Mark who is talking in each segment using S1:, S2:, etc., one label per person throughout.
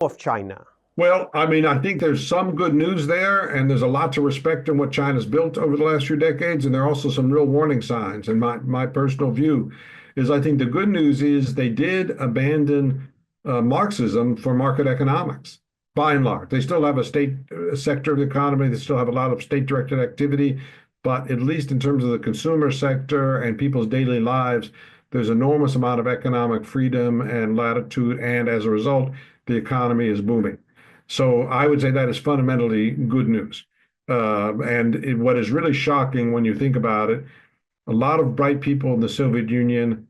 S1: of China?
S2: Well, I mean, I think there's some good news there, and there's a lot to respect in what China's built over the last few decades, and there are also some real warning signs. And my personal view is I think the good news is they did abandon Marxism for market economics, by and large. They still have a state sector of the economy, they still have a lot of state-directed activity, but at least in terms of the consumer sector and people's daily lives, there's enormous amount of economic freedom and latitude, and as a result, the economy is booming. So I would say that is fundamentally good news. What is really shocking when you think about it, a lot of bright people in the Soviet Union,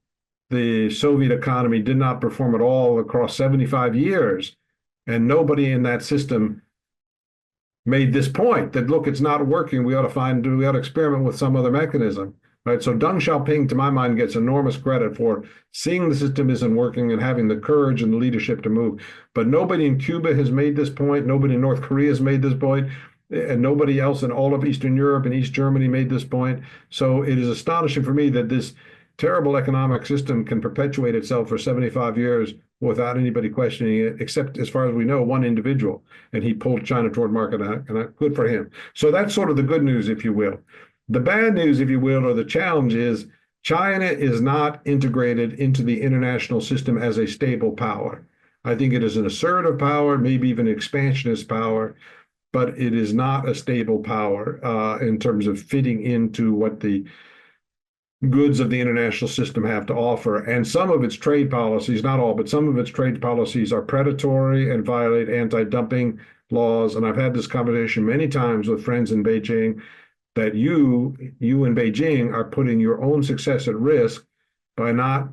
S2: the Soviet economy did not perform at all across 75 years. And nobody in that system made this point that, look, it's not working. We ought to experiment with some other mechanism. Right. So Deng Xiaoping, to my mind, gets enormous credit for seeing the system isn't working and having the courage and the leadership to move. But nobody in Cuba has made this point. Nobody in North Korea has made this point. And nobody else in all of Eastern Europe and East Germany made this point. So it is astonishing for me that this terrible economic system can perpetuate itself for 75 years without anybody questioning it, except, as far as we know, one individual. And he pulled China toward market, and good for him. So that's sort of the good news, if you will. The bad news, if you will, or the challenge is China is not integrated into the international system as a stable power. I think it is an assertive power, maybe even an expansionist power, but it is not a stable power in terms of fitting into what the goods of the international system have to offer. And some of its trade policies, not all, but some of its trade policies are predatory and violate anti-dumping laws. And I've had this conversation many times with friends in Beijing, that you in Beijing are putting your own success at risk by not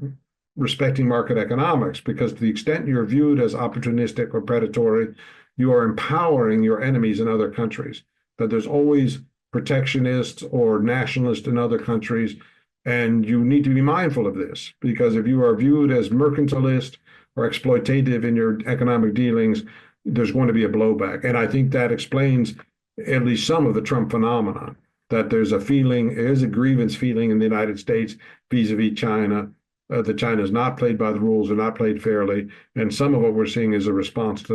S2: respecting market economics, because to the extent you're viewed as opportunistic or predatory, you are empowering your enemies in other countries. That there's always protectionists or nationalists in other countries, and you need to be mindful of this, because if you are viewed as mercantilist or exploitative in your economic dealings, there's going to be a blowback. And I think that explains at least some of the Trump phenomenon, that there's a grievance feeling in the United States vis-a-vis China, that China is not played by the rules or not played fairly. And some of what we're seeing is a response to